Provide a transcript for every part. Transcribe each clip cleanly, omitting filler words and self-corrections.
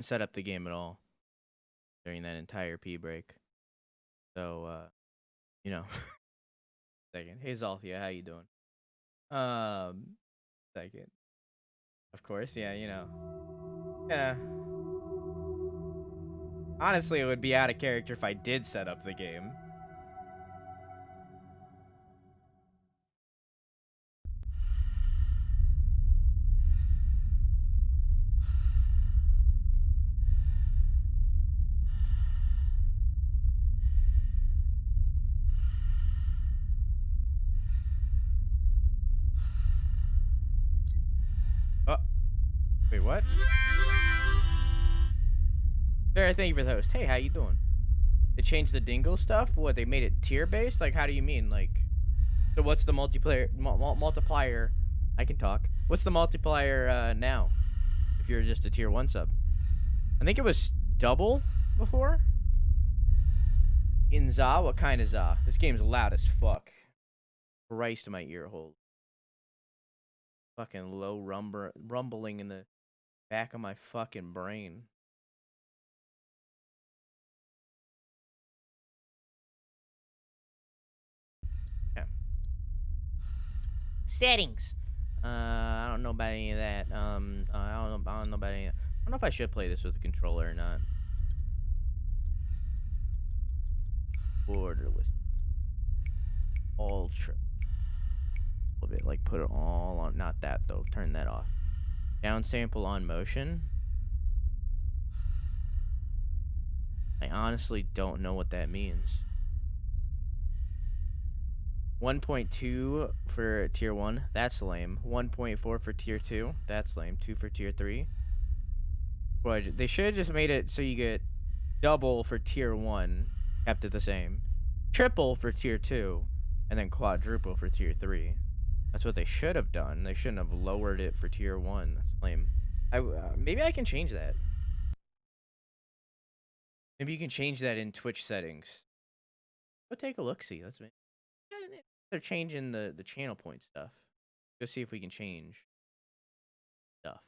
set up the game at all during that entire pee break. So, you know, second. Hey Zalthia, how you doing? Second. Of course, yeah, you know. Yeah. Honestly, it would be out of character if I did set up the game. Oh, wait, what? Sarah, thank you for the host. Hey, how you doing? They changed the dingle stuff? What, they made it tier-based? Like, how do you mean? Like, so what's the multiplier? I can talk. What's the multiplier now? If you're just a tier 1 sub. I think it was double before. In Za? What kind of Za? This game's loud as fuck. Christ, my ear hole. Fucking low rumbling in the back of my fucking brain. Yeah. Settings. I don't know about any of that. I don't know about any. I don't know if I should play this with a controller or not. Borderless. Ultra. A little bit like put it all on. Not that though. Turn that off. Downsample on motion. I honestly don't know what that means. 1.2 for tier 1. That's lame. 1.4 for tier 2. That's lame. 2 for tier 3. But they should have just made it so you get double for tier 1. Kept it the same. Triple for tier 2. And then quadruple for tier 3. That's what they should have done. They shouldn't have lowered it for tier 1. That's lame. Maybe I can change that. Maybe you can change that in Twitch settings. Go take a look-see. Let's make. They're changing the channel point stuff. Go see if we can change stuff.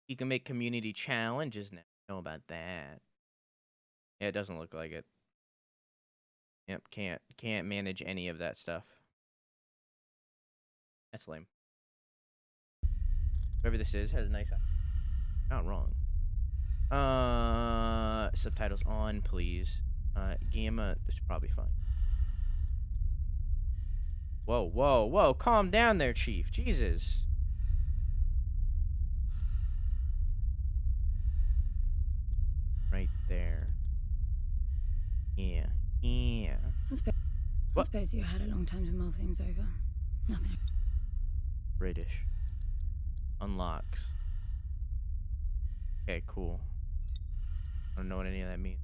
You can make community challenges now. Know about that? Yeah, it doesn't look like it. Yep, can't manage any of that stuff. That's lame. Whoever this is has a nice. Not wrong. Subtitles on, please. Gamma, this is probably fine. Whoa, whoa, whoa! Calm down there, Chief. Jesus. Right there. Yeah, yeah. I suppose you had a long time to mull things over. Nothing. British. Unlocks. Okay, cool. I don't know what any of that means.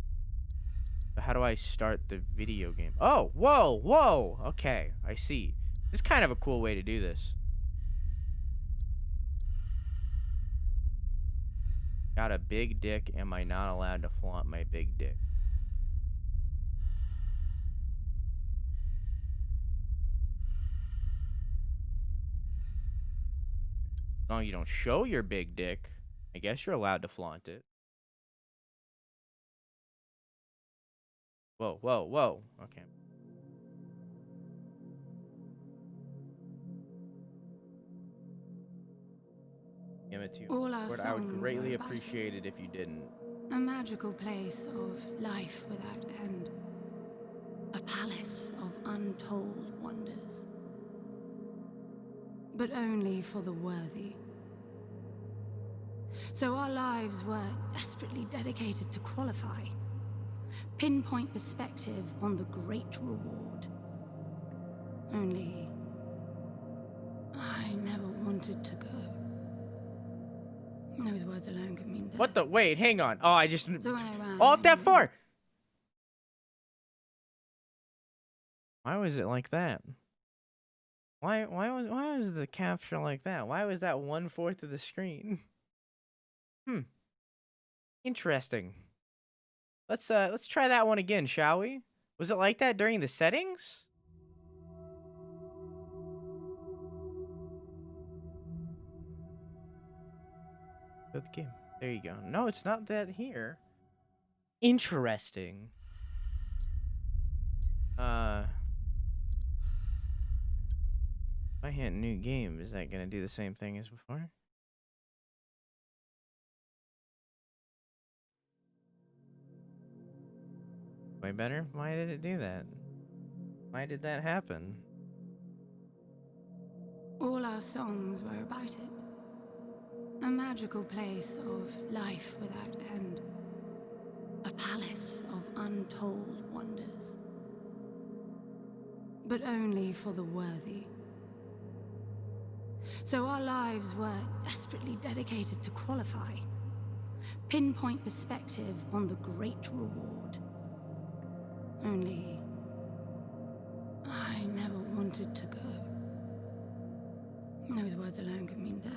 But how do I start the video game? Oh, whoa, whoa! Okay, I see. This is kind of a cool way to do this. Got a big dick. Am I not allowed to flaunt my big dick? As long as you don't show your big dick, I guess you're allowed to flaunt it. Whoa, whoa, whoa. Okay. Give it to you. All our Lord, I would songs greatly were about appreciate it if you didn't. a magical place of life without end. A palace of untold wonders. But only for the worthy. So our lives were desperately dedicated to qualify. Pinpoint perspective on the great reward. Only I never wanted to go. Those words alone could mean death. What the? Wait, hang on. Oh, I just. So I ran. Alt F4! Why was it like that? Why was the capture like that? Why was that 1/4 of the screen? Interesting. Let's try that one again, shall we? Was it like that during the settings? Go to the game. There you go. No, it's not that here. Interesting. If I hit new game, is that gonna do the same thing as before? Way better? Why did it do that? Why did that happen? All our songs were about it. A magical place of life without end. A palace of untold wonders. But only for the worthy. So our lives were desperately dedicated to qualify. Pinpoint perspective on the great reward. Only I never wanted to go. Those words alone could mean death.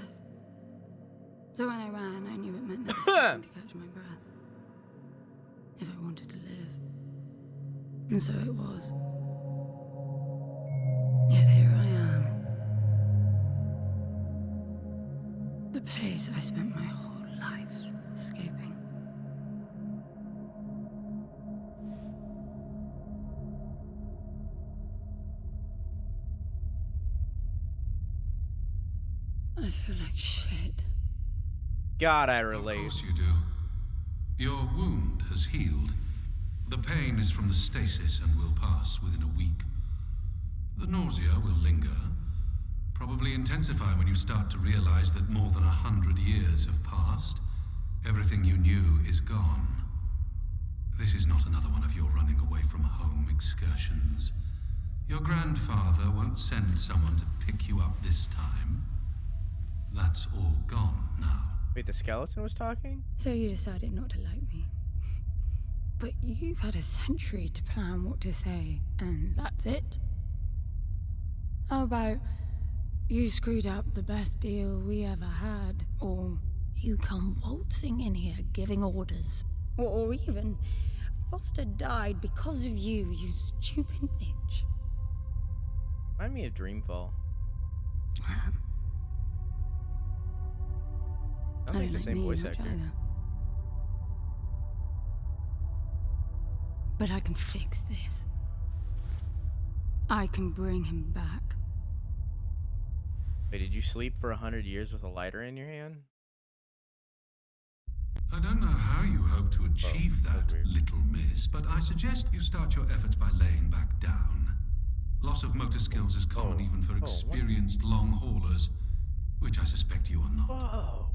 So when I ran, I knew it meant never stopping to catch my breath. If I wanted to live. And so it was. Yet here I am. The place I spent my whole life escaping. I feel like shit. God, I relate. Of course you do. Your wound has healed. The pain is from the stasis and will pass within a week. The nausea will linger, probably intensify when you start to realize that more than 100 years have passed. Everything you knew is gone. This is not another one of your running away from home excursions. Your grandfather won't send someone to pick you up this time. That's all gone now. Wait, the skeleton was talking? So you decided not to like me. But you've had a century to plan what to say, and that's it? How about you screwed up the best deal we ever had, or you come waltzing in here giving orders, or even Foster died because of you, you stupid bitch. Remind me of Dreamfall. I don't think the same voice actor. Either. But I can fix this. I can bring him back. Wait, did you sleep for 100 years with a lighter in your hand? I don't know how you hope to achieve that, little miss, but I suggest you start your efforts by laying back down. Loss of motor skills is common even for experienced long haulers, which I suspect you are not. Whoa.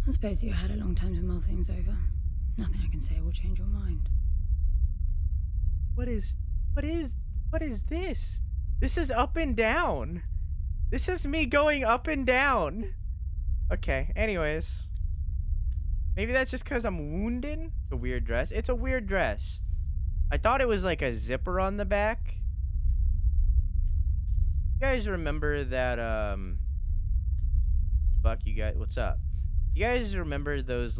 I suppose you had a long time to mull things over. Nothing I can say will change your mind. What is this? This is up and down. This is me going up and down. Okay, anyways. Maybe that's just because I'm wounded? It's a weird dress. It's a weird dress. I thought it was like a zipper on the back. You guys remember that, fuck you guys, what's up? You guys remember those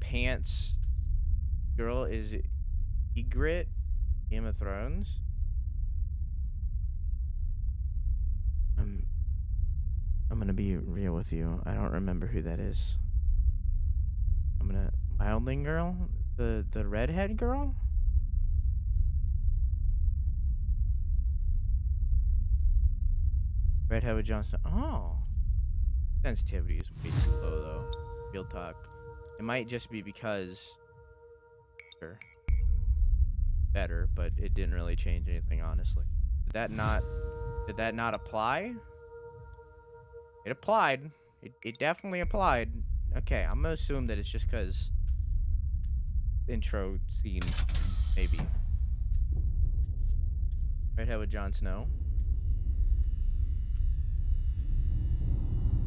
pants? Girl, is it Ygritte? Game of Thrones? I'm gonna be real with you. I don't remember who that is. Wildling girl? The redhead girl? Redhead with Jon Snow. Oh. Sensitivity is way too low though. Real talk. It might just be because better, but it didn't really change anything, honestly. Did that not apply? It applied. It definitely applied. Okay, I'm gonna assume that it's just because intro scene, maybe. Redhead with Jon Snow.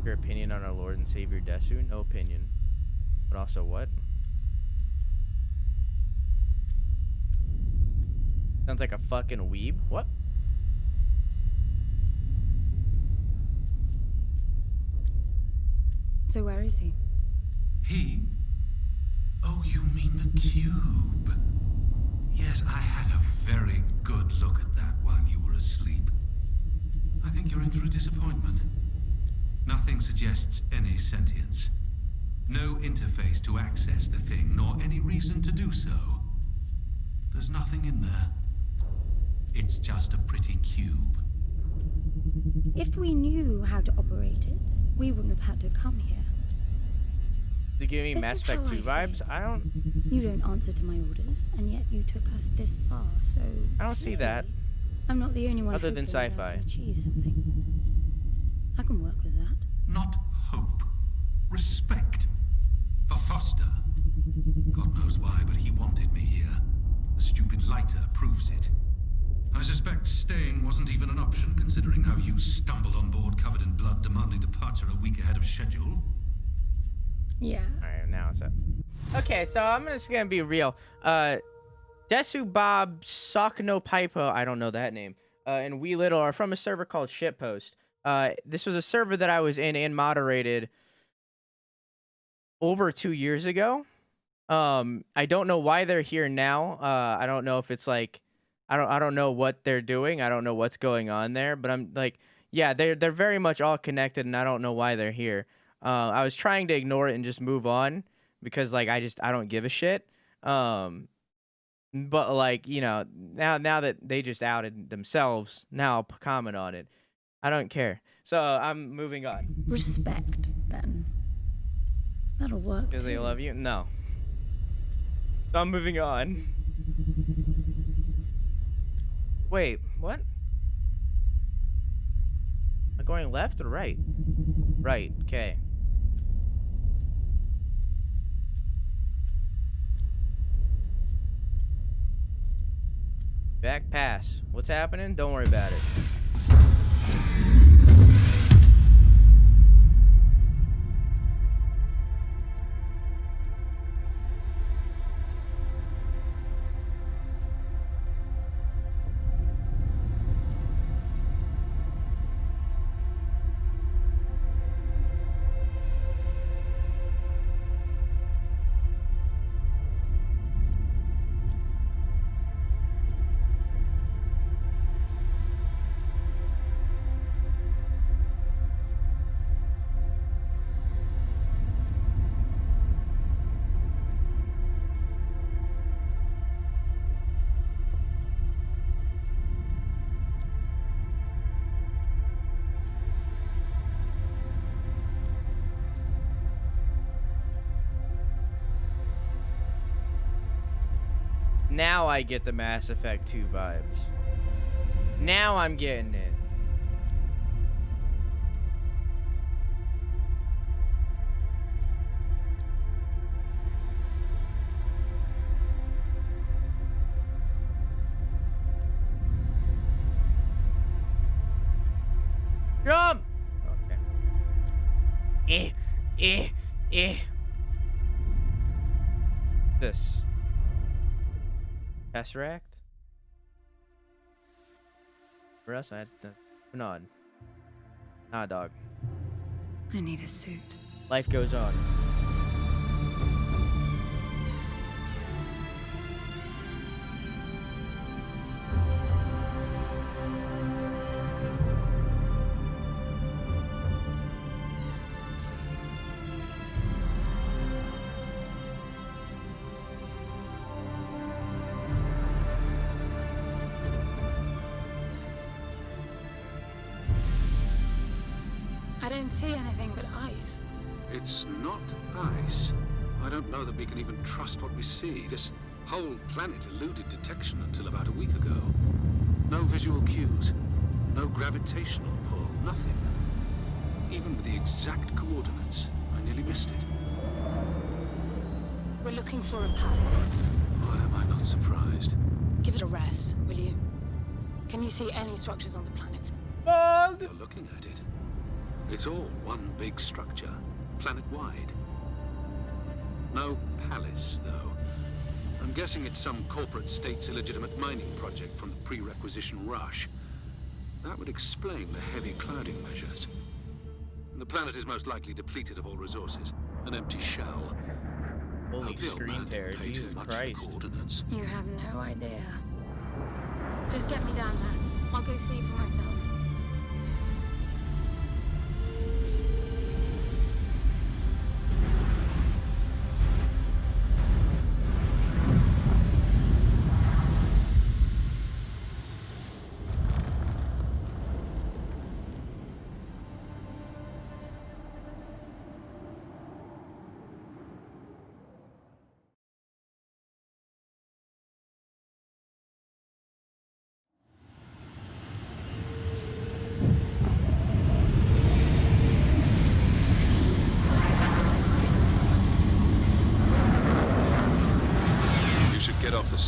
Your opinion on our Lord and Savior Desu? No opinion. But also what? Sounds like a fucking weeb. What? So where is he? He? Oh, you mean the cube? Yes, I had a very good look at that while you were asleep. I think you're in for a disappointment. Nothing suggests any sentience. No interface to access the thing, nor any reason to do so. There's nothing in there. It's just a pretty cube. If we knew how to operate it, we wouldn't have had to come here. To give me This Mass is Effect how 2 I see vibes? it. I don't You don't answer to my orders, and yet you took us this far, so... I don't see that. clearly, I'm not the only one Other than hoping that I sci-fi. can achieve something. I can work with that. Not hope. Respect. For Foster. God knows why, but he wanted me here. The stupid lighter proves it. I suspect staying wasn't even an option, considering how you stumbled on board covered in blood, demanding departure a week ahead of schedule. Yeah. Alright, now it's up. Okay, so I'm just gonna be real. Desu Bob Sakno Pipo, I don't know that name, and We Little are from a server called Shitpost. This was a server that I was in and moderated over 2 years ago. I don't know why they're here now. I don't know if it's like I don't know what they're doing. I don't know what's going on there, but I'm like, yeah, they're very much all connected, and I don't know why they're here. I was trying to ignore it and just move on because like I don't give a shit. But like, you know, now that they just outed themselves, now I'll comment on it. I don't care. So I'm moving on. Respect, then. That'll work, Because they too. love you? No. So I'm moving on. Wait, what? Am I going left or right? Right, okay. Back pass. What's happening? Don't worry about it. Now I get the Mass Effect 2 vibes. Now I'm getting it. Jump! Okay. This. Tesseract? For us, I had to nod. Nah, dog. I need a suit. Life goes on. I don't see anything but ice. It's not ice. I don't know that we can even trust what we see. This whole planet eluded detection until about a week ago. No visual cues, no gravitational pull, nothing. Even with the exact coordinates, I nearly missed it. We're looking for a palace. Why am I not surprised? Give it a rest, will you? Can you see any structures on the planet? Bald! You're looking at it. It's all one big structure, planet-wide. No palace, though. I'm guessing it's some corporate state's illegitimate mining project from the pre-requisition rush. That would explain the heavy clouding measures. The planet is most likely depleted of all resources. An empty shell. Holy Hope the old screen man tear, didn't pay Jesus too much for Christ. coordinates. You have no idea. Just get me down there. I'll go see for myself.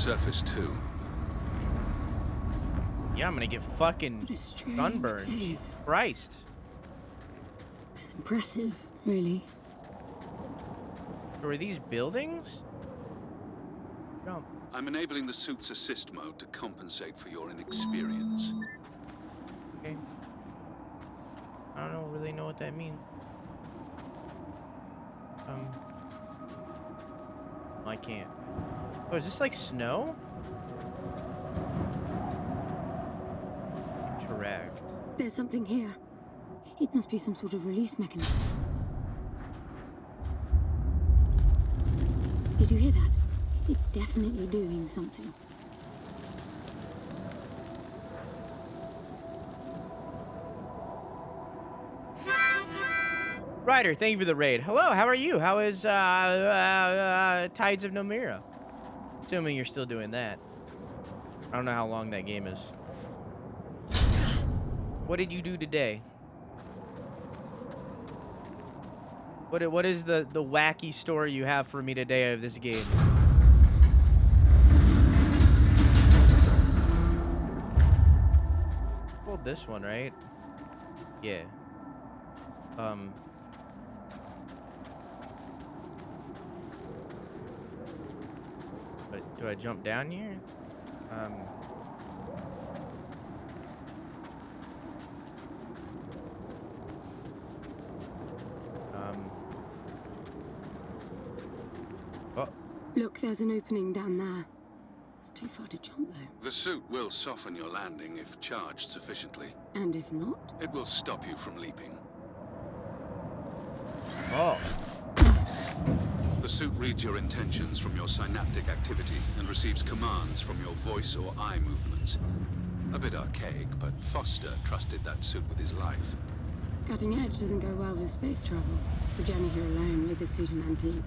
surface too. Yeah, I'm gonna get fucking What a strange sunburned. place. Jesus Christ. It's impressive, really. So are these buildings? Jump. I'm enabling the suit's assist mode to compensate for your inexperience. Okay. I don't really know what that means. I can't. Oh, is this like snow? Interact. There's something here. It must be some sort of release mechanism. Did you hear that? It's definitely doing something. Ryder, thank you for the raid. Hello, how are you? How is Tides of Nomira? Assuming you're still doing that. I don't know how long that game is. What did you do today? What is the wacky story you have for me today of this game? Hold this one, right? Yeah. But do I jump down here? Oh. Look, there's an opening down there. It's too far to jump, though. The suit will soften your landing if charged sufficiently. And if not? It will stop you from leaping. Oh. The suit reads your intentions from your synaptic activity and receives commands from your voice or eye movements. A bit archaic, but Foster trusted that suit with his life. Cutting edge doesn't go well with space travel. The journey here alone made the suit an antique.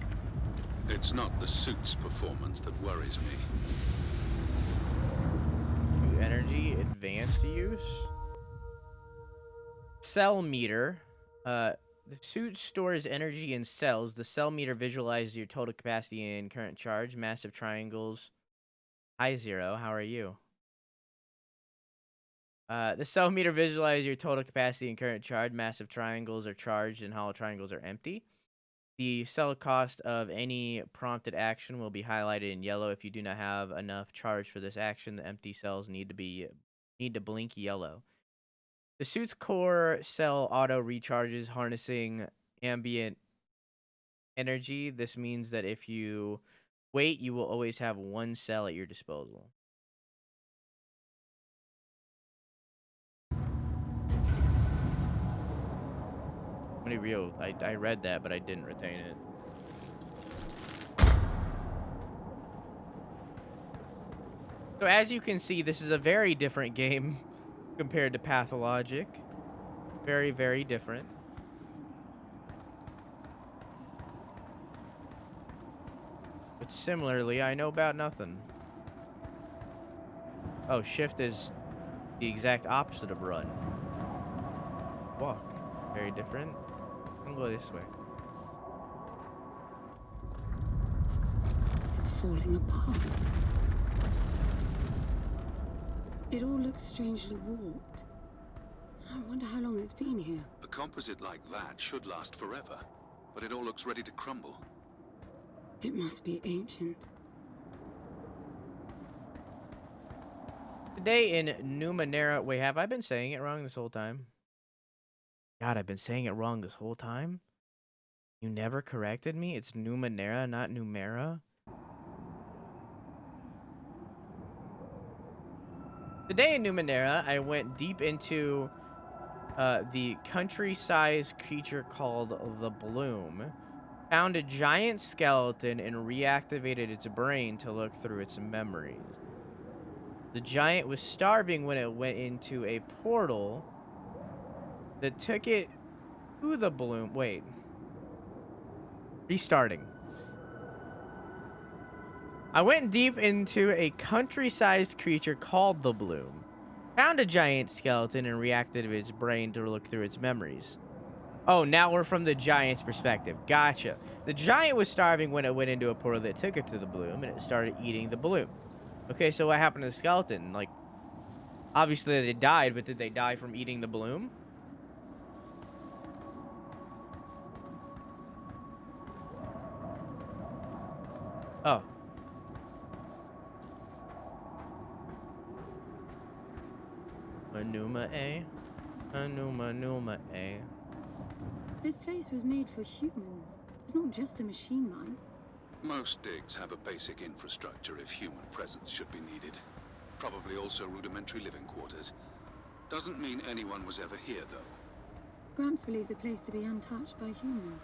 It's not the suit's performance that worries me. Energy advanced use. Cell meter. The suit stores energy in cells. The cell meter visualizes your total capacity and current charge. Massive triangles. Hi, Zero. How are you? The cell meter visualizes your total capacity and current charge. Massive triangles are charged and hollow triangles are empty. The cell cost of any prompted action will be highlighted in yellow. If you do not have enough charge for this action, the empty cells need to blink yellow. The suit's core cell auto recharges, harnessing ambient energy. This means that if you wait, you will always have one cell at your disposal. Pretty real. I read that, but I didn't retain it. So as you can see, this is a very different game compared to Pathologic. Very, very different. But similarly, I know about nothing. Oh, shift is the exact opposite of run. Walk. Very different. I'm going this way. It's falling apart. It all looks strangely warped. I wonder how long it's been here. A composite like that should last forever, but it all looks ready to crumble. It must be ancient. Today in Numenera... Wait, have I been saying it wrong this whole time? God, I've been saying it wrong this whole time? You never corrected me? It's Numenera, not Numera? Today in Numenera, I went deep into the country-sized creature called the Bloom. Found a giant skeleton and reactivated its brain to look through its memories. The giant was starving when it went into a portal that took it to the Bloom. Wait. Restarting. I went deep into a country-sized creature called the Bloom. Found a giant skeleton and reactivated its brain to look through its memories. Oh, now we're from the giant's perspective. Gotcha. The giant was starving when it went into a portal that took it to the Bloom, and it started eating the Bloom. Okay, so what happened to the skeleton? Like, obviously they died, but did they die from eating the bloom? Oh. Manuma A. Manuma A. This place was made for humans. It's not just a machine mine. Most digs have a basic infrastructure if human presence should be needed. Probably also rudimentary living quarters. Doesn't mean anyone was ever here, though. Gramps believed the place to be untouched by humans.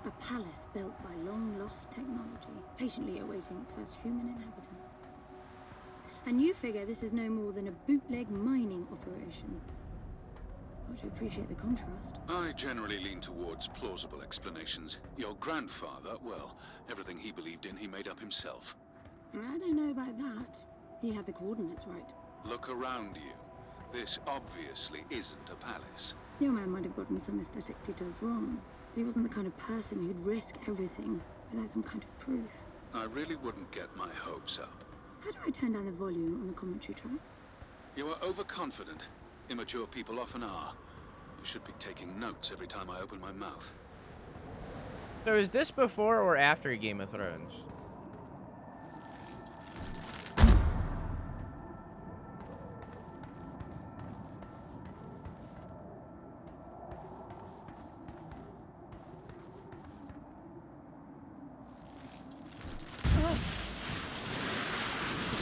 A palace built by long-lost technology, patiently awaiting its first human inhabitants. And you figure this is no more than a bootleg mining operation. Got to appreciate the contrast. I generally lean towards plausible explanations. Your grandfather, well, everything he believed in he made up himself. I don't know about that. He had the coordinates right. Look around you. This obviously isn't a palace. Your man might have gotten some aesthetic details wrong. But he wasn't the kind of person who'd risk everything without some kind of proof. I really wouldn't get my hopes up. How do I turn down the volume on the commentary track? You are overconfident. Immature people often are. You should be taking notes every time I open my mouth. So is this before or after Game of Thrones?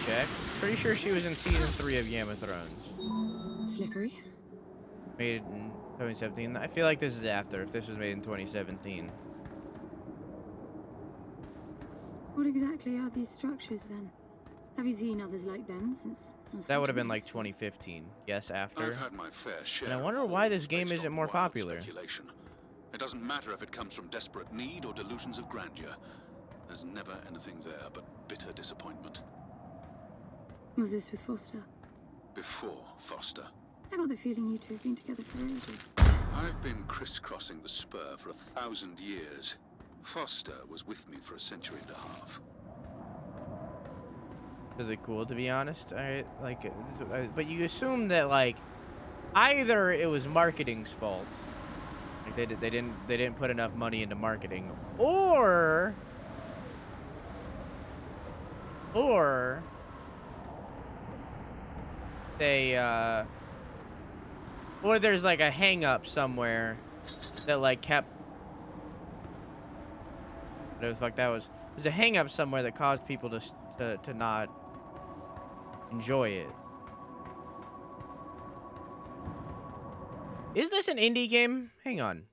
Check. Pretty sure she was in season 3 of Game of Thrones. Slippery. Made in 2017. I feel like this is after, if this was made in 2017. What exactly are these structures then? Have you seen others like them since? That would have been like 2015. Yes, after. I've had my fair share. And I wonder of why this rumors game based isn't on more wild popular. Speculation. It doesn't matter if it comes from desperate need or delusions of grandeur. There's never anything there but bitter disappointment. Was this with Foster? Before Foster. I got the feeling you two have been together for ages. I've been crisscrossing the spur for 1,000 years. Foster was with me for a century and a half. Is it cool, to be honest? But you assume that like either it was marketing's fault, like they didn't put enough money into marketing, or they or there's like a hang up somewhere that like kept whatever the fuck that was. There's a hang up somewhere that caused people to not enjoy it. Is this an indie game? Hang on.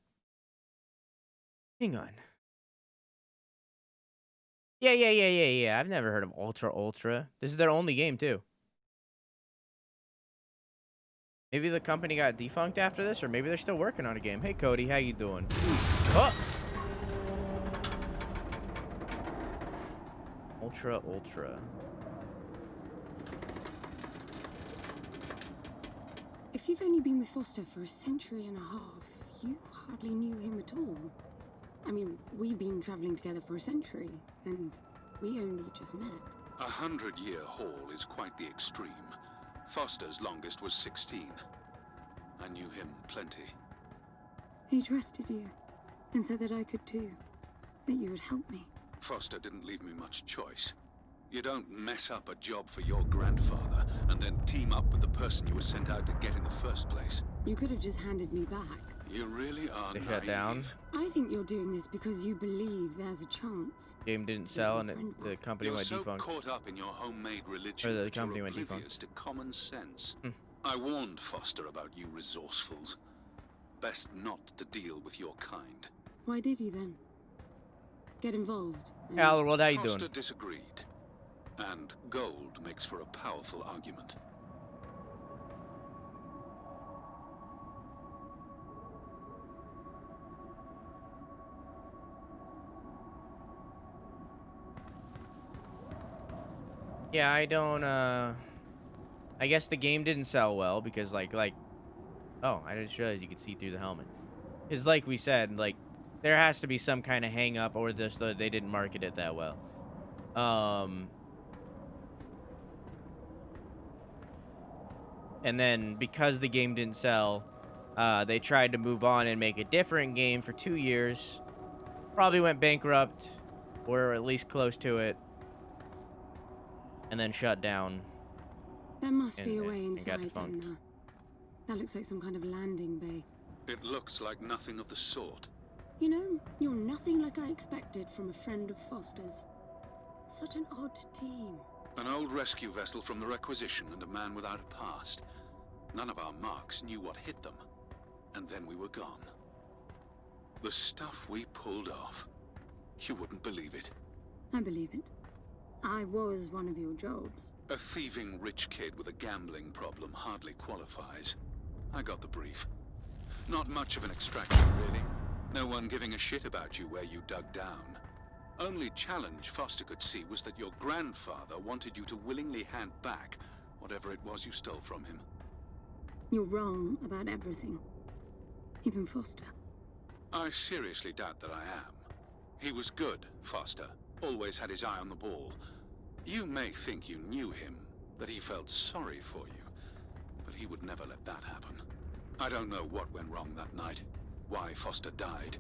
Yeah. I've never heard of Ultra. This is their only game too. Maybe the company got defunct after this, or maybe they're still working on a game. Hey Cody, how you doing? Oh! Ultra. If you've only been with Foster for a century and a half, you hardly knew him at all. I mean, we've been traveling together for a century, and we only just met. 100-year haul is quite the extreme. Foster's longest was 16. I knew him plenty. He trusted you, and said that I could too, that you would help me. Foster didn't leave me much choice. You don't mess up a job for your grandfather and then team up with the person you were sent out to get in the first place. You could have just handed me back. You really are They naive. shut down. I think you're doing this because you believe there's a chance. Game didn't sell, and the company You're went so defunct. caught up in your homemade religion Or the that company you're went defunct. oblivious to common sense. Hmm. I warned Foster about you resourcefuls. Best not to deal with your kind. Why did you then? Get involved? Hey, Alderworld, how you Foster doing? disagreed. And gold makes for a powerful argument. Yeah, I don't, I guess the game didn't sell well because, oh, I just realized you could see through the helmet. Because, like we said, like, there has to be some kind of hang-up, or they didn't market it that well. And then because the game didn't sell, they tried to move on and make a different game for 2 years. Probably went bankrupt, or at least close to it, and then shut down. There must be a and way got inside defunct. then now. That looks like some kind of landing bay. It looks like nothing of the sort. You know, you're nothing like I expected from a friend of Foster's. Such an odd team. An old rescue vessel from the Requisition and a man without a past. None of our marks knew what hit them. And then we were gone. The stuff we pulled off. You wouldn't believe it. I believe it. I was one of your jobs. A thieving rich kid with a gambling problem hardly qualifies. I got the brief. Not much of an extraction, really. No one giving a shit about you where you dug down. Only challenge Foster could see was that your grandfather wanted you to willingly hand back whatever it was you stole from him. You're wrong about everything. Even Foster. I seriously doubt that I am. He was good, Foster. Always had his eye on the ball. You may think you knew him, that he felt sorry for you, but he would never let that happen. I don't know what went wrong that night, why Foster died,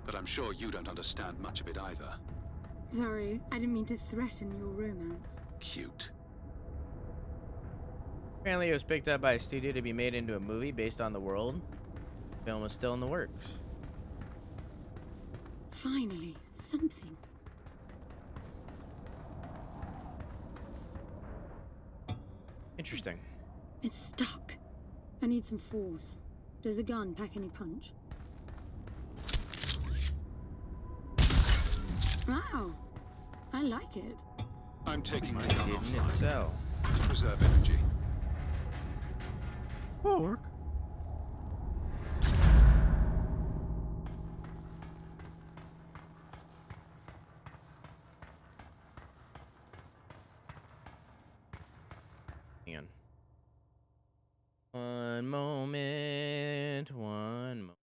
but I'm sure you don't understand much of it either. Sorry, I didn't mean to threaten your romance. Cute. Apparently, it was picked up by a studio to be made into a movie based on the world. The film is still in the works. Finally, something. Interesting. It's stuck. I need some force. Does the gun pack any punch? Wow, I like it. I'm taking Why the gun didn't it offline sell? to preserve energy. Pork. Hang on. One moment. One moment.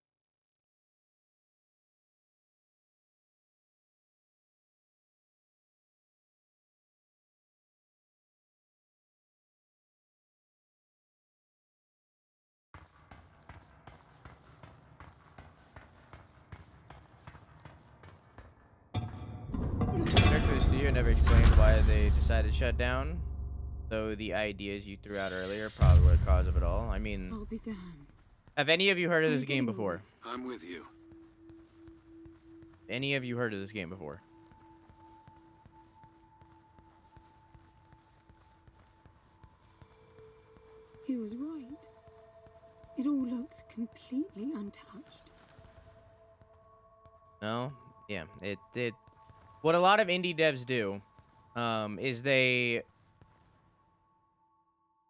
Director of the studio never explained why they decided to shut down, though the ideas you threw out earlier probably were the cause of it all. I mean, I'll be damned. have any of you heard of Are this you game getting all before? this? I'm with you. Any of you heard of this game before? He was right. It all looks completely untouched. No? Yeah, it what a lot of indie devs do is they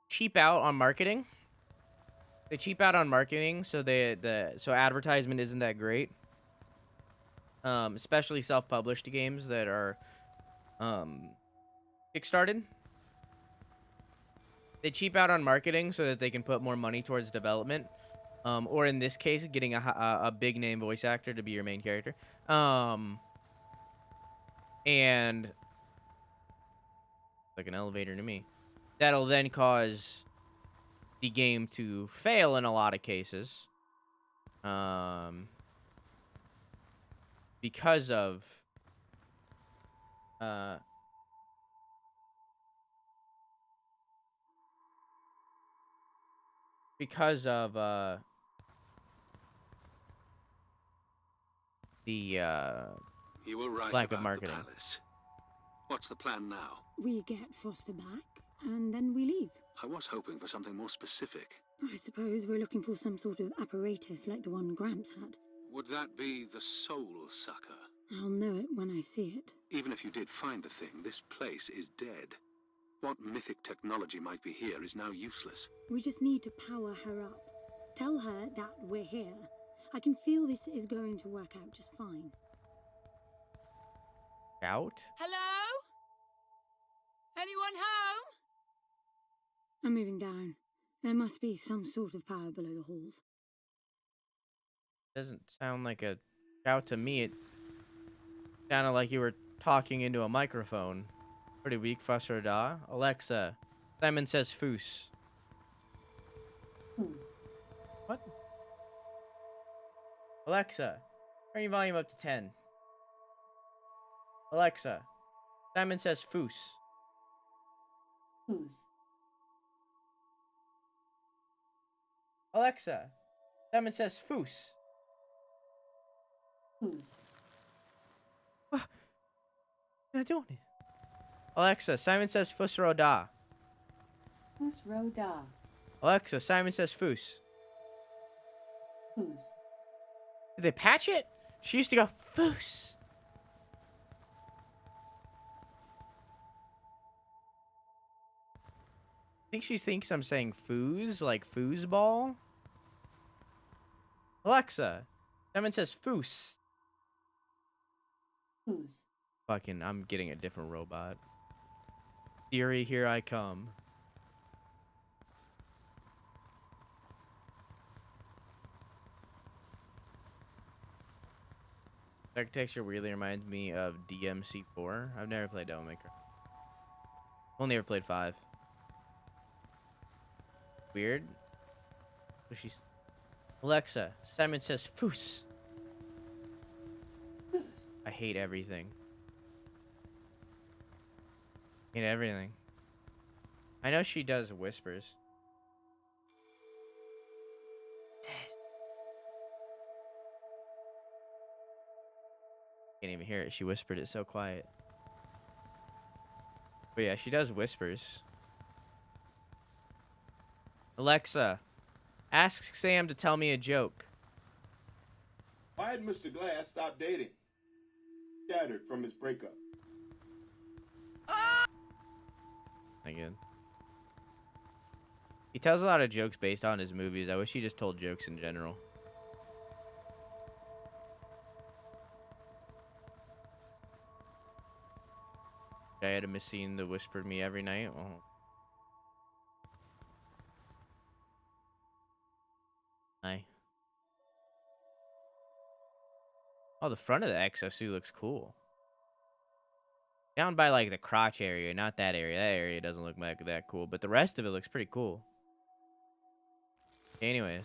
cheap out on marketing. They cheap out on marketing so so advertisement isn't that great. Especially self-published games that are kickstarted. They cheap out on marketing so that they can put more money towards development. Or in this case, getting a big name voice actor to be your main character. And like an elevator to me. That'll then cause the game to fail in a lot of cases. Because of because of the You were right lack of about marketing. the palace. What's the plan now? We get Foster back, and then we leave. I was hoping for something more specific. I suppose we're looking for some sort of apparatus like the one Gramps had. Would that be the Soul Sucker? I'll know it when I see it. Even if you did find the thing, this place is dead. What mythic technology might be here is now useless. We just need to power her up. Tell her that we're here. I can feel this is going to work out just fine. Out? Hello? Anyone home? I'm moving down. There must be some sort of power below the halls. Doesn't sound like a shout to me. It sounded like you were talking into a microphone. Pretty weak, fuss or da. Alexa, Simon says foos. Whose? What? Alexa, turn your volume up to 10. Alexa, Simon Says Foos. Whose? Alexa, Simon Says Foos. Whose? What? You're not doing it. Alexa, Simon Says Fusroda. Whose Rhoda? Alexa, Simon Says Foos. Whose? Did they patch it? She used to go Foos. I think she thinks I'm saying foos, like foosball. Alexa, Simon Says Foos. Whose? Fucking, I'm getting a different robot. Theory, here I come. Architecture really reminds me of DMC4. I've never played Devil May Cry. Only ever played 5. Weird. But she's... Alexa, Simon Says Foos. Whose? I hate everything. Hate everything. I know she does whispers. Can't even hear it. She whispered it so quiet. But yeah, she does whispers. Alexa, ask Sam to tell me a joke. Why had Mr. Glass stopped dating? Shattered from his breakup. Again. He tells a lot of jokes based on his movies. I wish he just told jokes in general. I had a machine that whispered me every night. Oh. Hi. Oh, the front of the exosuit looks cool. Down by like the crotch area, not that area. That area doesn't look like that cool, but the rest of it looks pretty cool. Anyways.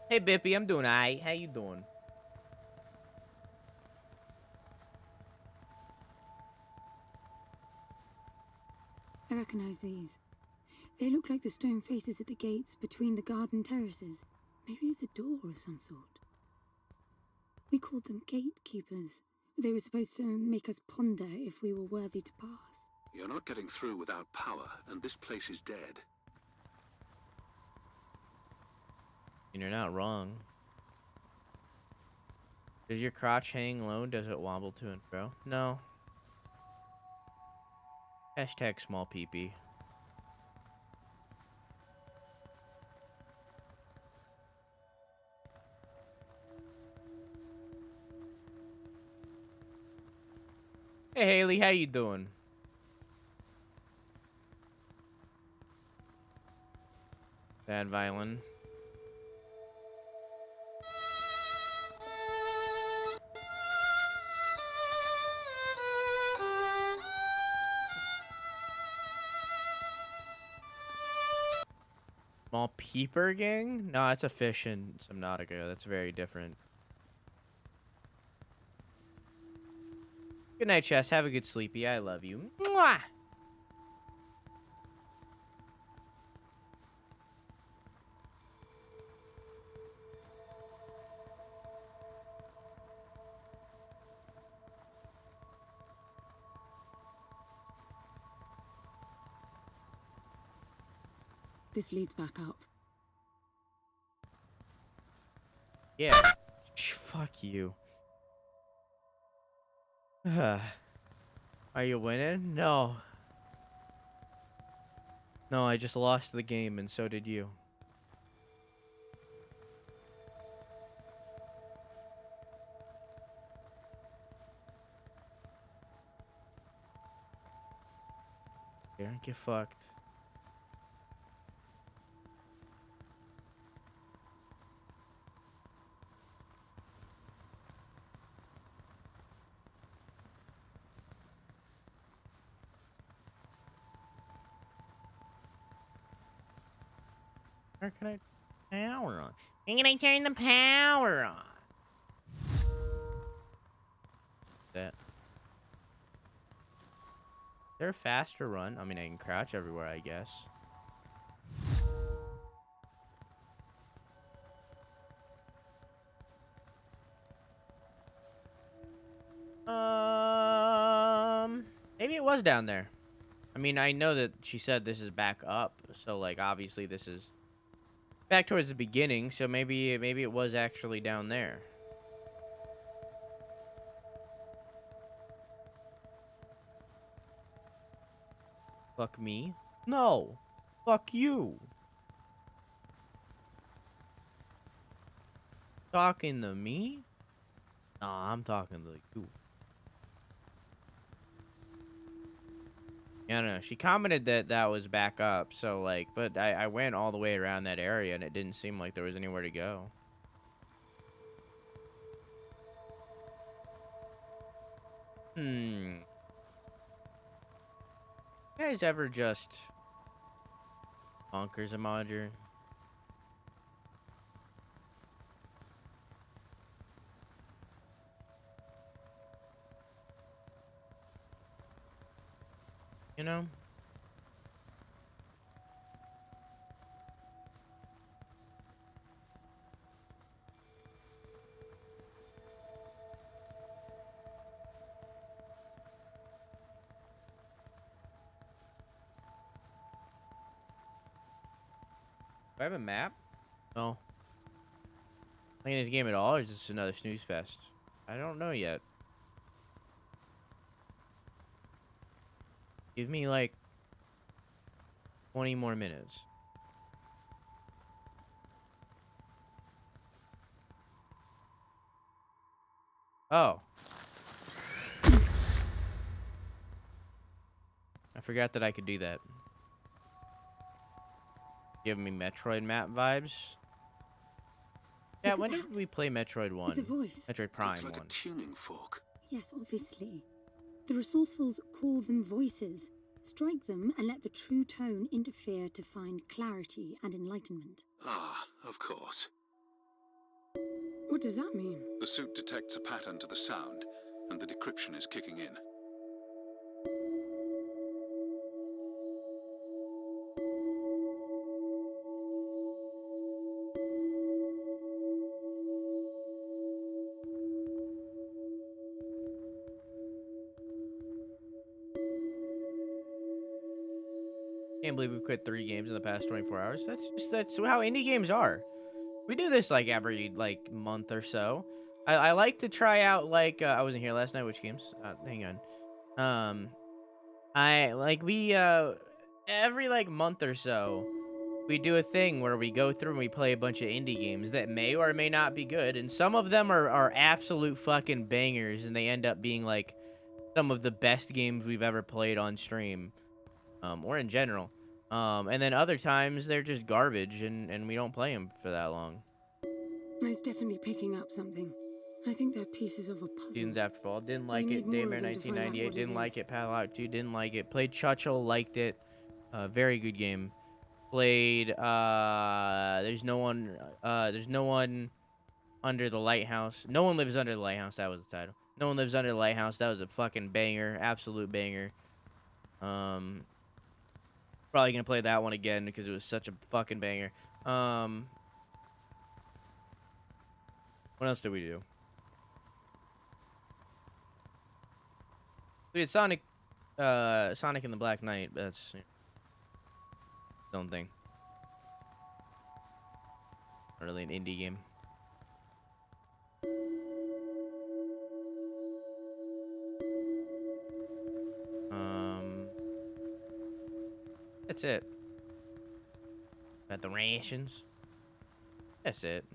Hey Bippy, I'm doing alright. How you doing? I recognize these. They look like the stone faces at the gates between the garden terraces. Maybe it's a door of some sort. We called them gatekeepers. They were supposed to make us ponder if we were worthy to pass. You're not getting through without power, and this place is dead. And you're not wrong. Does your crotch hang low? Does it wobble to and fro? No. Hashtag small peepee. Hey Haley, how you doing? Bad violin. Small peeper gang? No, it's a fish in Subnautica. That's very different. Good night, Chess. Have a good sleepy. I love you. Mwah! This leads back up. Yeah. Fuck you. Are you winning? No. No, I just lost the game, and so did you. Here, get fucked. Where can I power on? When can I turn the power on? That. Is there a faster run? I mean, I can crouch everywhere, I guess. Maybe it was down there. I mean, I know that she said this is back up, so like obviously this is back towards the beginning, so maybe it was actually down there. Fuck me? No. Fuck you. Talking to me? Nah, I'm talking to you. Yeah, no, she commented that that was back up, so like, but I went all the way around that area and it didn't seem like there was anywhere to go. You guys ever just bonkers a modger? You know? Do I have a map? No. Playing this game at all, or is this another snooze fest? I don't know yet. Give me like 20 more minutes. Oh. I forgot that I could do that. Giving me Metroid map vibes. Yeah, when did we play Metroid 1? It's a voice. Metroid Prime Looks like 1. a tuning fork. Yes, obviously. The resourcefuls call them voices. Strike them and let the true tone interfere to find clarity and enlightenment. Ah, of course. What does that mean? The suit detects a pattern to the sound, and the decryption is kicking in. Can't believe we've quit 3 games in the past 24 hours. That's how indie games are. We do this like every like month or so. I like to try out like I wasn't here last night. Which games? Hang on. I like we every like month or so we do a thing where we go through and we play a bunch of indie games that may or may not be good, and some of them are absolute fucking bangers, and they end up being like some of the best games we've ever played on stream, or in general. And then other times they're just garbage, and we don't play them for that long. It's definitely picking up something. I think they're pieces of a puzzle. Seasons After Fall, didn't like We it. need more Daymare of them to find out 1998, what it didn't like is. it. Padlock 2, didn't like it. Played Churchill, liked it. Very good game. Played there's no one under the lighthouse. No One Lives Under the Lighthouse, that was the title. No One Lives Under the Lighthouse, that was a fucking banger, absolute banger. Probably gonna play that one again because it was such a fucking banger. What else did we do? We did Sonic and the Black Knight. That's its own thing. Not really an indie game. That's it. Got the rations. That's it.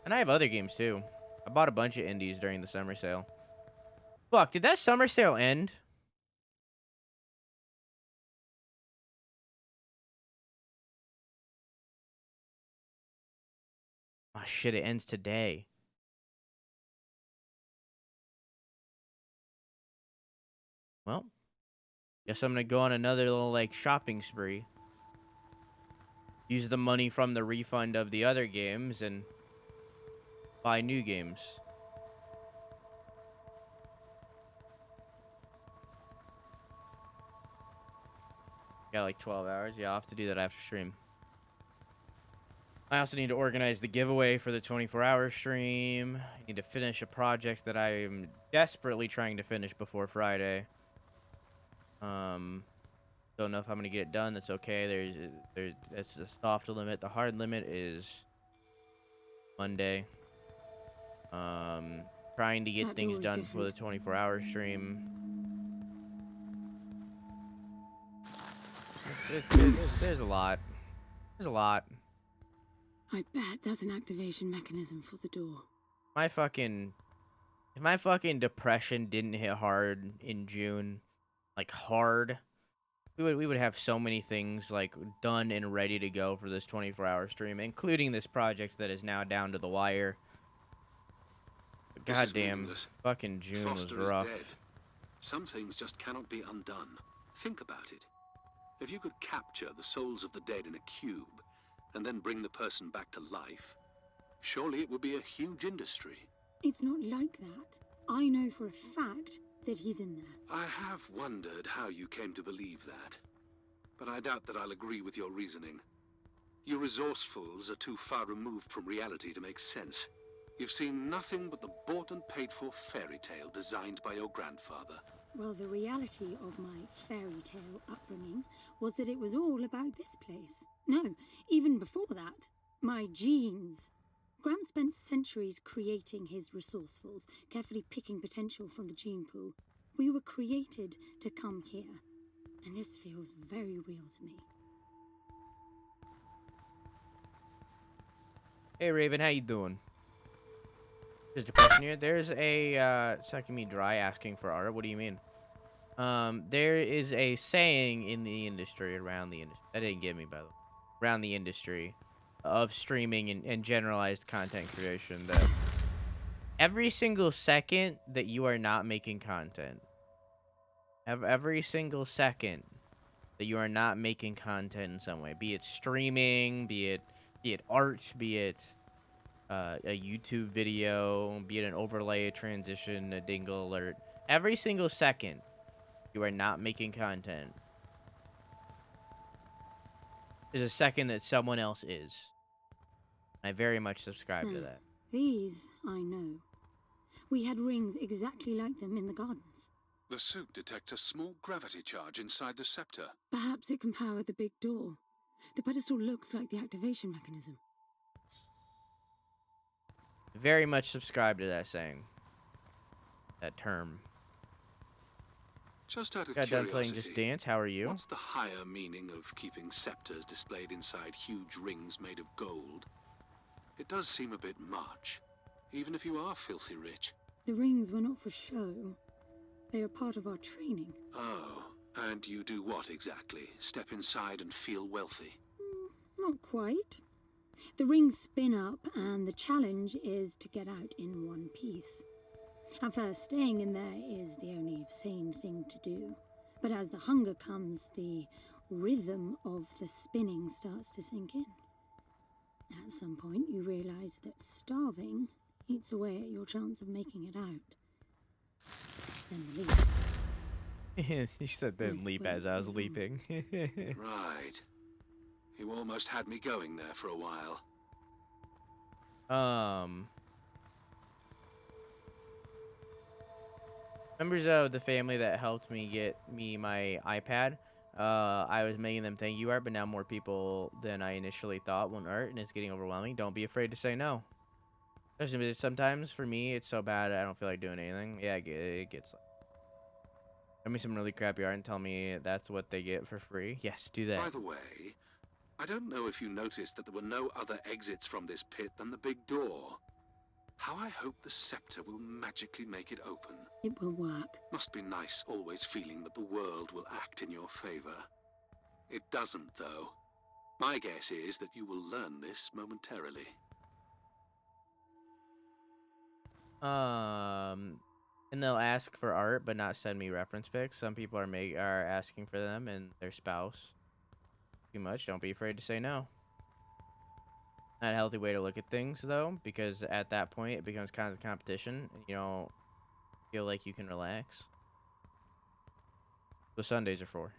And I have other games too. I bought a bunch of indies during the summer sale. Fuck, did that summer sale end? Oh shit, it ends today. Well, Guess I'm gonna go on another little like shopping spree. Use the money from the refund of the other games and buy new games. Got like 12 hours. Yeah, I'll have to do that after stream. I also need to organize the giveaway for the 24-hour stream. I need to finish a project that I am desperately trying to finish before Friday. Don't know if I'm gonna get it done. That's okay. That's the soft limit. The hard limit is Monday. Trying to get That things door is done before the different. 24-hour stream. There's a lot. There's a lot. I bet that's an activation mechanism for the door. If my fucking depression didn't hit hard in June, like hard, we would have so many things like done and ready to go for this 24-hour stream, including this project that is now down to the wire. Goddamn, fucking June Foster was rough. is dead. Some things just cannot be undone. Think about it. If you could capture the souls of the dead in a cube, and then bring the person back to life, surely it would be a huge industry. It's not like that. I know for a fact that he's in there. I have wondered how you came to believe that, but I doubt that I'll agree with your reasoning. You resourcefuls are too far removed from reality to make sense. You've seen nothing but the bought and paid for fairy tale designed by your grandfather. Well, the reality of my fairy tale upbringing was that it was all about this place. No, even before that, my genes. Grant spent centuries creating his resourcefuls, carefully picking potential from the gene pool. We were created to come here, and this feels very real to me. Hey Raven, how you doing? There's depression here. There's a sucking me dry asking for art. What do you mean? There is a saying in the industry, around the industry. That didn't get me, by the way. Around the industry of streaming and generalized content creation, that every single second that you are not making content, every single second that you are not making content in some way, be it streaming, be it art, be it a YouTube video, be it an overlay, a transition, a dingle alert, every single second you are not making content is a second that someone else is. I very much subscribe to that. These, I know. We had rings exactly like them in the gardens. The suit detects a small gravity charge inside the scepter. Perhaps it can power the big door. The pedestal looks like the activation mechanism. Very much subscribe to that saying. That term. Just out of Got done playing curiosity, Just Dance. How are you? what's the higher meaning of keeping scepters displayed inside huge rings made of gold? It does seem a bit much, even if you are filthy rich. The rings were not for show. They are part of our training. Oh, and you do what exactly? Step inside and feel wealthy? Not quite. The rings spin up, and the challenge is to get out in one piece. At first, staying in there is the only sane thing to do. But as the hunger comes, the rhythm of the spinning starts to sink in. At some point, you realize that starving eats away at your chance of making it out. Then the leap. You said then leap as I was leaping. Right. You almost had me going there for a while. Members of the family that helped me get me my iPad, I was making them thank you art, but now more people than I initially thought want art, and it's getting overwhelming. Don't be afraid to say no. Especially sometimes for me, it's so bad I don't feel like doing anything. Yeah, it gets like, send me some really crappy art and tell me that's what they get for free. Yes, do that. By the way, I don't know if you noticed that there were no other exits from this pit than the big door. How I hope the scepter will magically make it open. It will work. Must be nice always feeling that the world will act in your favor. It doesn't, though. My guess is that you will learn this momentarily. And they'll ask for art, but not send me reference pics. Some people are asking for them and their spouse. Too much. Don't be afraid to say no. Not a healthy way to look at things, though, because at that point it becomes kind of competition, and you don't feel like you can relax. So Sundays are for.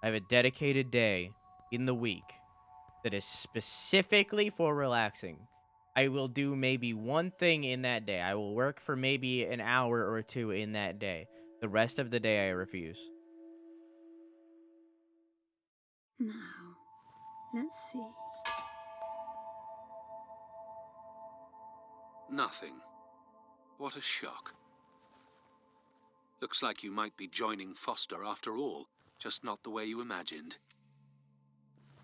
I have a dedicated day in the week that is specifically for relaxing. I will do maybe one thing in that day. I will work for maybe an hour or two in that day. The rest of the day I refuse. Now, let's see. Nothing. What a shock. Looks like you might be joining Foster after all, just not the way you imagined.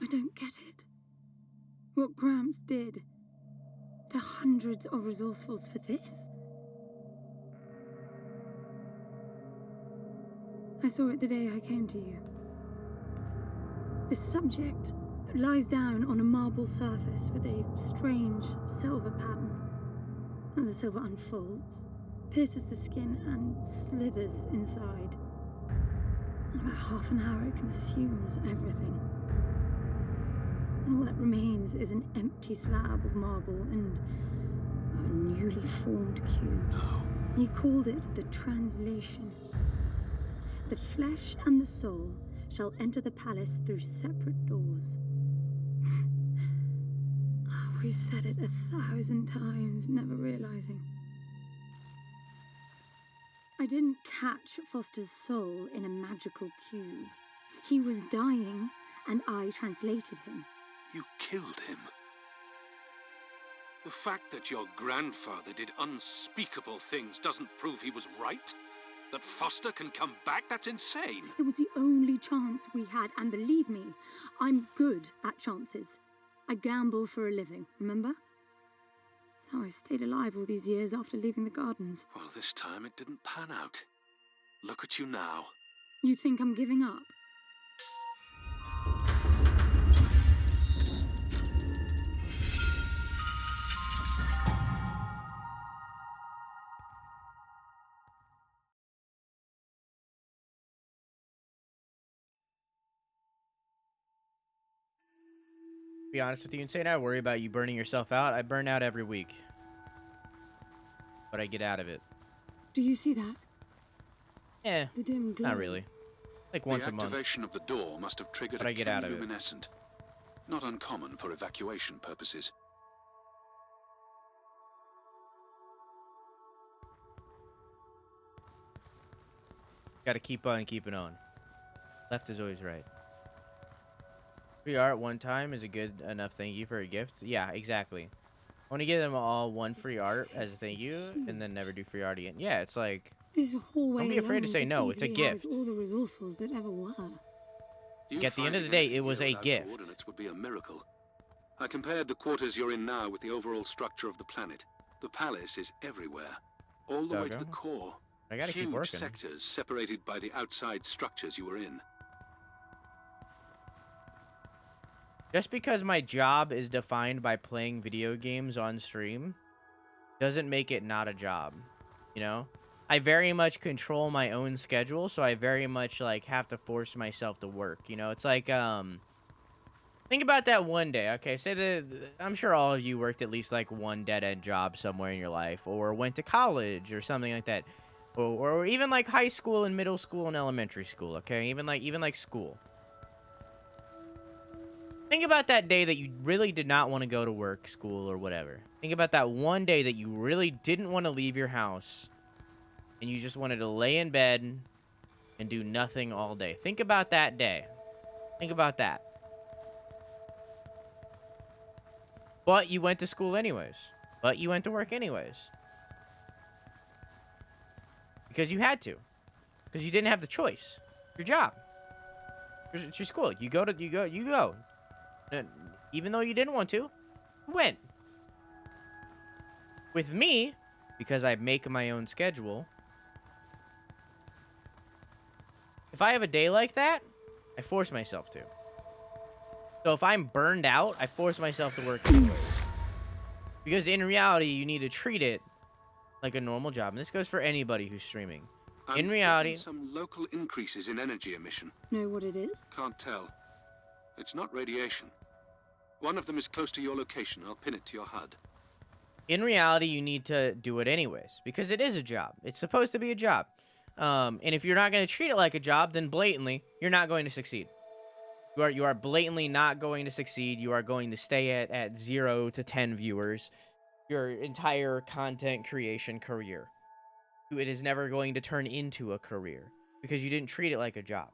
I don't get it. What Gramps did to hundreds of resourcefuls for this? I saw it the day I came to you. The subject lies down on a marble surface with a strange silver pattern. And the silver unfolds, pierces the skin, and slithers inside. In about half an hour, it consumes everything. And all that remains is an empty slab of marble and a newly formed cube. No. He called it the translation. The flesh and the soul shall enter the palace through separate doors. We said it 1,000 times, never realizing. I didn't catch Foster's soul in a magical cube. He was dying, and I translated him. You killed him. The fact that your grandfather did unspeakable things doesn't prove he was right? That Foster can come back? That's insane. It was the only chance we had, and believe me, I'm good at chances. I gamble for a living, remember? That's how I've stayed alive all these years after leaving the gardens. Well, this time it didn't pan out. Look at you now. You think I'm giving up? Be honest with you, Insane. I worry about you burning yourself out. I burn out every week. But I get out of it. Do you see that? Yeah, The dim glow. not really. Like once The a month. activation of the door must have triggered But I a get out of it. chemiluminescent. Not uncommon for evacuation purposes. Gotta keep on keeping on. Left is always right. Free art one time is a good enough thank you for a gift. Yeah, exactly. I want to give them all one free art as a thank you, and then never do free art again. Yeah, it's like, This hallway Don't be afraid to alone say could no, it's a easily house gift. all the resourcefuls that ever were. You at the end of the finding day, anything it was here a without gift. coordinates would be a miracle. I compared the quarters you're in now with the overall structure of the planet. The palace is everywhere, all the way to the Doggo. core. I gotta keep Huge working. sectors separated by the outside structures you were in. Just because my job is defined by playing video games on stream doesn't make it not a job, you know? I very much control my own schedule, so I very much like have to force myself to work, you know? It's like think about that one day, okay? Say that I'm sure all of you worked at least like one dead-end job somewhere in your life, or went to college or something like that. Or even like high school and middle school and elementary school, okay? Even like school. Think about that day that you really did not want to go to work, school, or whatever. Think about that one day that you really didn't want to leave your house and you just wanted to lay in bed and do nothing all day. Think about that day. Think about that. But you went to school anyways. But you went to work anyways. Because you had to. Because you didn't have the choice. Your job. It's your school. You go. Even though you didn't want to, you went. With me, because I make my own schedule, if I have a day like that, I force myself to. So if I'm burned out, I force myself to work anyways. Because in reality, you need to treat it like a normal job, and this goes for anybody who's streaming. I'm In reality, getting some local increases in energy emission. Know what it is? Can't tell. It's not radiation. One of them is close to your location. I'll pin it to your HUD. in reality, you need to do it anyways because it is a job. It's supposed to be a job. And if you're not going to treat it like a job, then blatantly, you're not going to succeed. You are blatantly not going to succeed. You are going to stay at 0 to 10 viewers your entire content creation career. It is never going to turn into a career because you didn't treat it like a job.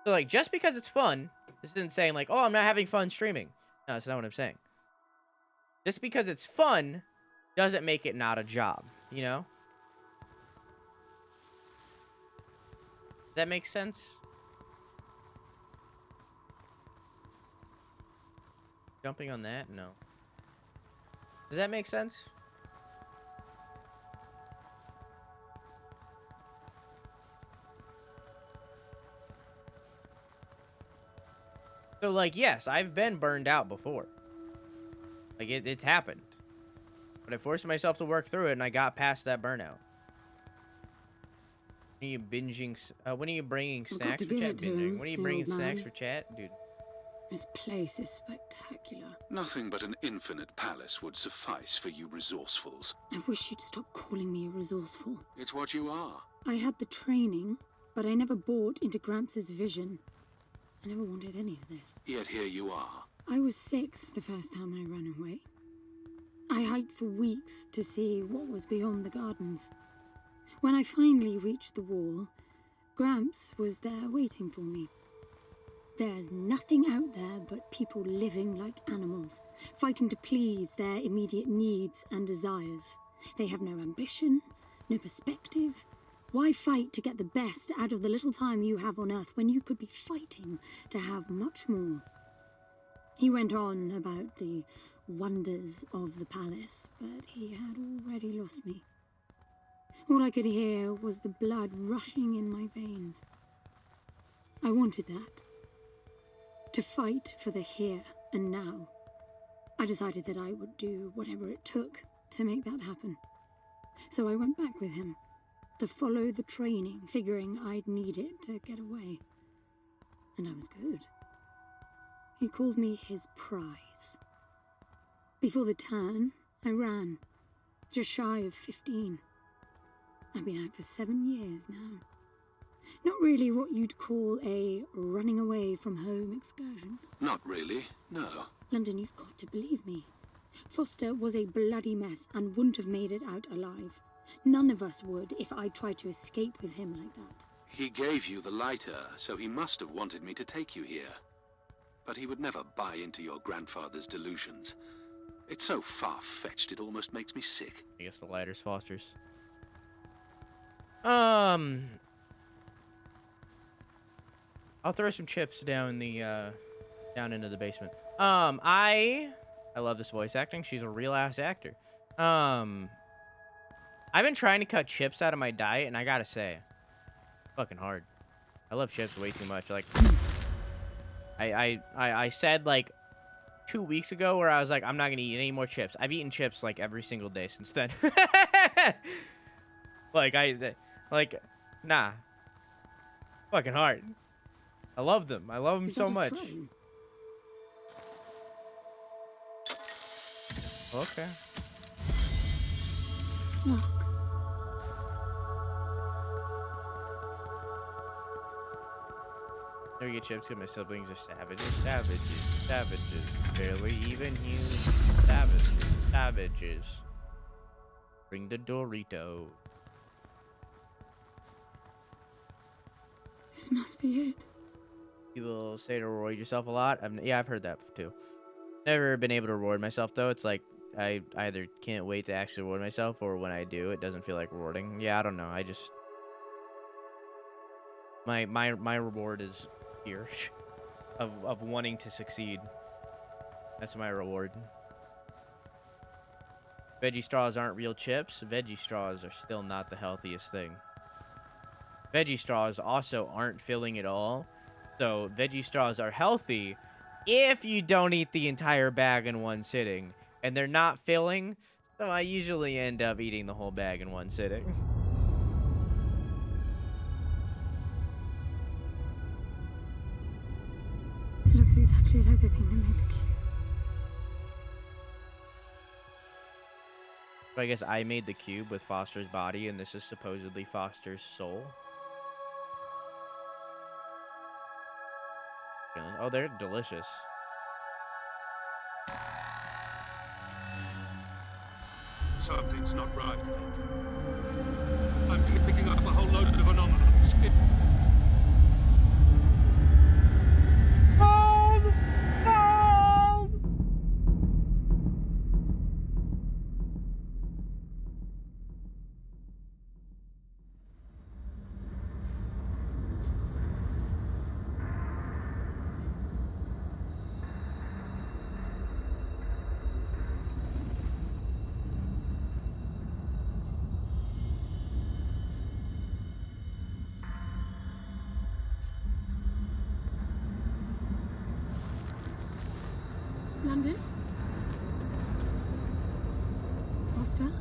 So, like, just because it's fun, this isn't saying, like, oh, I'm not having fun streaming. No, that's not what I'm saying. Just because it's fun doesn't make it not a job, you know? Does that make sense? Jumping on that? No. Does that make sense? So, like, yes, I've been burned out before. Like, it's happened. But I forced myself to work through it, and I got past that burnout. When are you binging? When are you bringing snacks for chat? Binging. When are you bringing snacks for chat? Dude. This place is spectacular. Nothing but an infinite palace would suffice for you resourcefuls. I wish you'd stop calling me resourceful. It's what you are. I had the training, but I never bought into Gramps' vision. I never wanted any of this. Yet here you are. I was 6 the first time I ran away. I hiked for weeks to see what was beyond the gardens. When I finally reached the wall, Gramps was there waiting for me. There's nothing out there but people living like animals, fighting to please their immediate needs and desires. They have no ambition, no perspective. Why fight to get the best out of the little time you have on Earth when you could be fighting to have much more? He went on about the wonders of the palace, but he had already lost me. All I could hear was the blood rushing in my veins. I wanted that. To fight for the here and now. I decided that I would do whatever it took to make that happen. So I went back with him, to follow the training, figuring I'd need it to get away. And I was good. He called me his prize. Before the turn, I ran, just shy of 15. I've been out for 7 years now. Not really what you'd call a running away from home excursion. Not really, no. London, you've got to believe me. Foster was a bloody mess and wouldn't have made it out alive. None of us would if I tried to escape with him like that. He gave you the lighter, so he must have wanted me to take you here. But he would never buy into your grandfather's delusions. It's so far-fetched, it almost makes me sick. I guess the lighter's Foster's. I'll throw some chips down the down into the basement. I love this voice acting. She's a real ass actor. I've been trying to cut chips out of my diet, and I gotta say, fucking hard. I love chips way too much. Like, I said like 2 weeks ago where I was like, I'm not gonna eat any more chips. I've eaten chips like every single day since then. Nah. Fucking hard. I love them. I love them so much. Okay. Look. Never get chips because my siblings are savages. Savages. Savages. Barely even human. Savages. Savages. Bring the Dorito. This must be it. People say to reward yourself a lot. Yeah, I've heard that too. Never been able to reward myself though. It's like I either can't wait to actually reward myself, or when I do, it doesn't feel like rewarding. Yeah, I don't know. I just my reward is fear of wanting to succeed. That's my reward. Veggie straws aren't real chips. Veggie straws are still not the healthiest thing. Veggie straws also aren't filling at all. So veggie straws are healthy if you don't eat the entire bag in one sitting. And they're not filling, So I usually end up eating the whole bag in one sitting. It looks exactly like the thing that made the cube. So I guess I made the cube with Foster's body, and this is supposedly Foster's soul. Oh, they're delicious. Something's not right. I'm picking up a whole load of anomalies. Hold! Hold! London? Foster?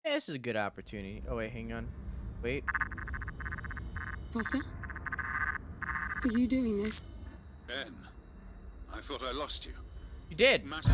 Yeah, this is a good opportunity. Oh, wait, hang on. Wait. Foster? Are you doing this? Ben, I thought I lost you. You did! Massive.